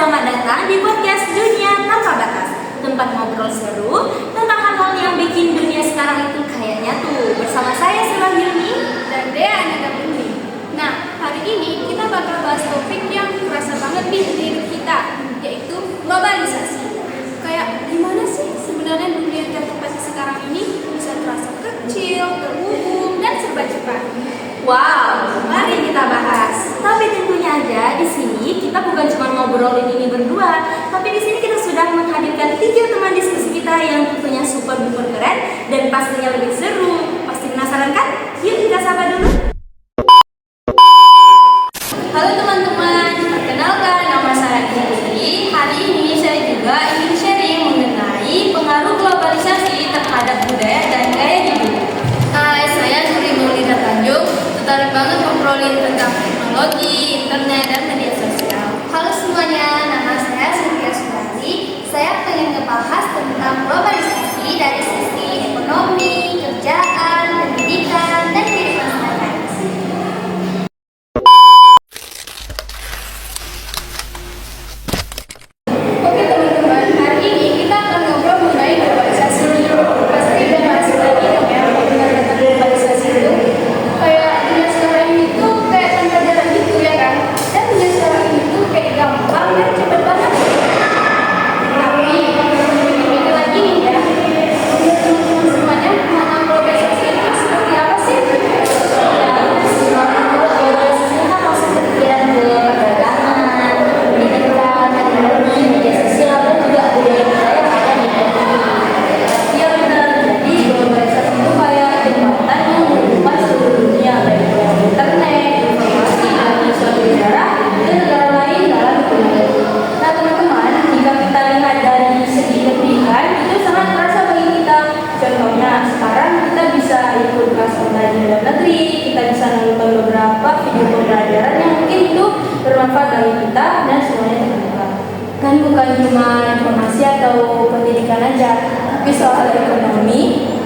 selamat datang di podcast Dunia Tanpa Batas. Tempat ngobrol seru tentang hal-hal yang bikin dunia sekarang itu kayak nyatu. Bersama saya Sela Hilmi dan Dea Ananda Bumi. Nah, hari ini kita bakal bahas topik yang kerasa banget di hidup kita, yaitu globalisasi. Kayak gimana sih sebenarnya dunia transportasi sekarang ini bisa terasa kecil, terhubung, dan serba cepat. Wow, mari kita bahas. Tapi tentunya aja di sini kita bukan cuma ngobrolin ini berdua, tapi di sini kita sudah menghadirkan 3 teman diskusi kita yang tentunya super duper keren dan pastinya lebih seru. Pasti penasaran kan? Yuk kita sapa dulu. Halo teman-teman, perkenalkan nama saya Putri. Hari ini saya juga ingin sharing mengenai pengaruh globalisasi terhadap budaya dan gaya hidup. Hai, saya Suri Maulida Tanjung. Tertarik banget ngobrolin tentang teknologi, internet, dan media sosial. Halo semuanya, nama saya Cynthia Sundari. Saya pengen ngebahas tentang globalisasi dari sisi ekonomi, kerjaan, pendidikan, dan kehidupan sehari-hari. Oke teman-teman, hari ini kita akan ngobrol mengenai globalisasi. Pasti udah masih lagi dong ya mengenai tentang globalisasi itu. Kayak dunia sekarang ini tuh kayak tanpa jarak gitu ya kan. Dan dunia sekarang ini tuh kayak gampang dan cepet banget. Tapi mikir lagi nih ya, biar teman-teman semuanya mengenal globalisasi itu seperti apa sih? Globalisasi kan masuk kepikiran ke perdagangan, pendidikan, teknologi, media sosial, dan juga budaya kita yang ada di dunia. Iya benar, jadi globalisasi itu kayak jembatan yang menghubungkan seluruh dunia, baik lewat internet, informasi, dan suatu negara ke negara lain dalam dunia. Nah teman-teman, jika kita lihat dari segi pendidikan, itu sangat terasa bagi kita. Contohnya, sekarang kita bisa ikut kelas online di dalam negeri, kita bisa nonton beberapa video pembelajaran yang mungkin itu bermanfaat bagi kita dan semuanya terbuka. Kan bukan cuma informasi atau pendidikan aja, tapi soal ekonomi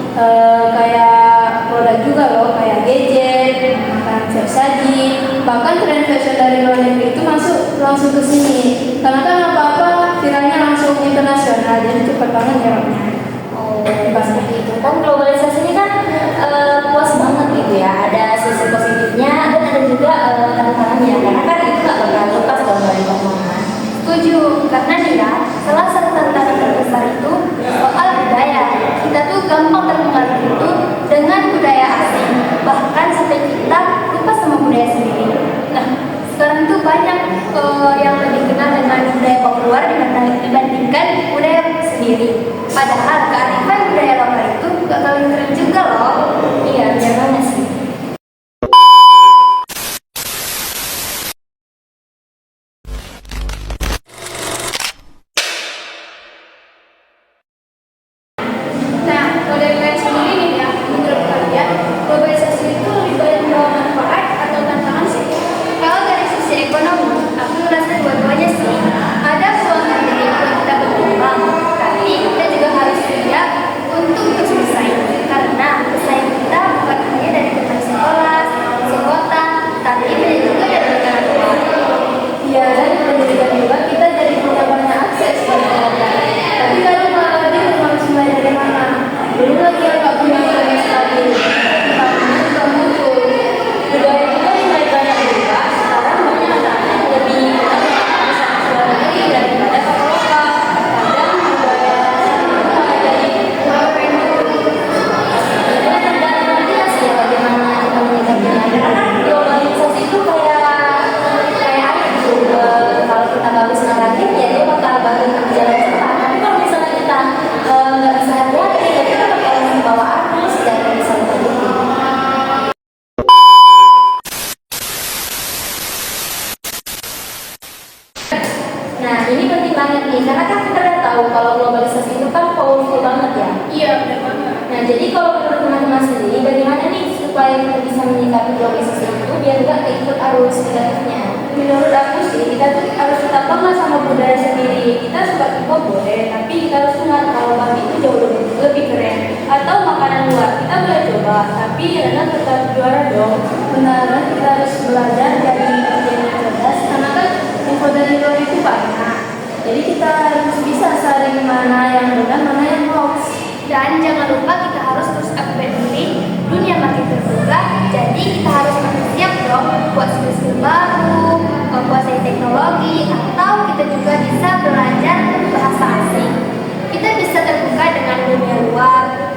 kayak produk juga loh, kayak gadget, makanan siap saji, bahkan tren fashion dari luar negeri itu masuk langsung ke sini. Karena kan apa-apa viralnya langsung internasional, jadi cepat banget jaraknya. Oh, seperti itu. Kan globalisasi ini kan puas banget gitu ya. Ada sisi positifnya dan ada juga tantangannya. Karena kan itu nggak bakal lepas dari omongan. Setuju, karena nih ya, salah satu tantangan terbesar itu soal budaya. Kita tuh gampang terpengaruh itu dengan budaya asing, bahkan sampai kita lupa sama budaya sendiri. Nah, sekarang tuh banyak yang lebih kenal dengan budaya populer dibandingkan budaya sendiri. Padahal kearifan budaya lokal itu gak kalah keren juga loh. Iya, benar banget sih. Nah, kalau dari kalian sendiri nih ya, menurut kalian globalisasi itu lebih banyak membawa manfaat atau tantangan sih? Kalau dari sisi ekonomi, aku merasa dua-duanya sih. Ada peluang dari kita berkembang, tapi kita juga harus siap untuk terus bersaing. Karena pesaing kita bukan hanya dari teman sekolah, sekota, tapi ada juga dari negara luar. Iya, dan pendidikan juga kita jadi punya banyak akses pada pelajaran. Tapi kadang malah dia harus belajar dari mana? Belum lagi yang nggak punya internet stabil, tapi juga muncul. Budaya kita mulai banyak berubah. Sekarang banyak anak-anak yang lebih luar negeri daripada orang lokal. Kadang budaya itu malah jadi keren. Itu kan tergantung kita sih ya bagaimana kita menyikapinya. Karena kan globalisasi itu kayak air gitu. Kalau kita nggak bisa ngadapin ya dia bakal berjalan cepat. Tapi kalau misalnya kita nggak bisa hati-hati, ya kita bakal membawa arus dan bisa terjadi. Nah, ini penting banget nih, karena kan kita udah tahu kalau globalisasi itu kan powerful banget ya. Iya, benar banget. Nah, jadi kalau menurut teman-teman sendiri, bagaimana nih supaya kita bisa menyikapi globalisasi itu biar nggak ikut arus negatifnya? Menurut aku sih, kita tuh harus tetap bangga sama budaya sendiri. Kita suka K-pop boleh, tapi kita harus ingat kalau kami itu jauh lebih keren. Atau makanan luar, kita boleh coba, tapi renang tetap juara dong. Benar, kita harus belajar dari yang cerdas, karena kan info dari luar itu banyak.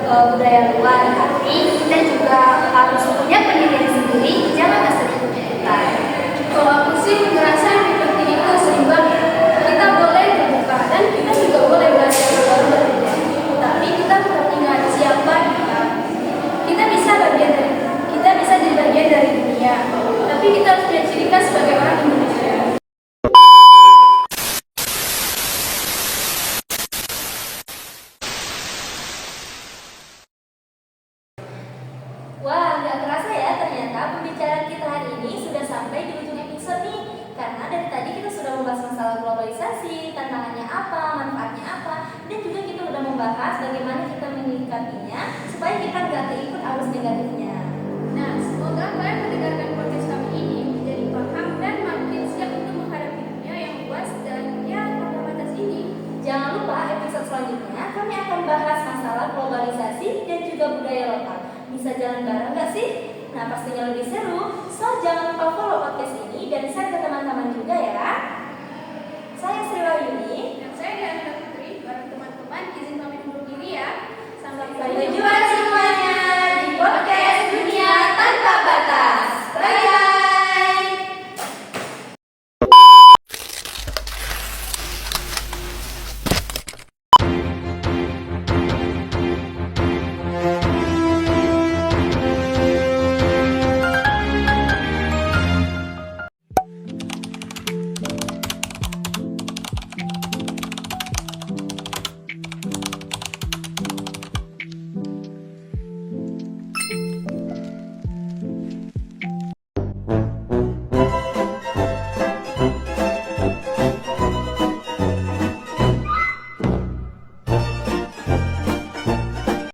budaya luar, tapi kita juga harus punya pendirian sendiri, jangan asal ikut-ikutan. Kalau aku sih merasa yang penting itu seimbang ya. Kita boleh terbuka dan kita juga boleh belajar hal baru dari dunia. Tapi kita tetap ingat siapa kita. Kita bisa jadi bagian dari dunia. Tapi kita harus punya ciri khas sebagai orang Indonesia. Wah, nggak kerasa ya ternyata pembicaraan kita hari ini sudah sampai di ujung episode nih. Karena dari tadi kita sudah membahas masalah globalisasi, tantangannya apa, manfaatnya apa, dan juga kita sudah membahas bagaimana kita menyikapinya supaya kita nggak keikut arus negatifnya. Nah, semoga kalian mendengarkan podcast kami ini menjadi paham dan makin siap untuk menghadapi dunia yang luas dan ya tanpa batas ini. Jangan lupa episode selanjutnya kami akan bahas masalah globalisasi dan juga budaya lokal. Bisa jalan bareng nggak sih? Nah, pastinya lebih seru. So, jangan lupa follow podcast ini dan share ke teman-teman juga ya.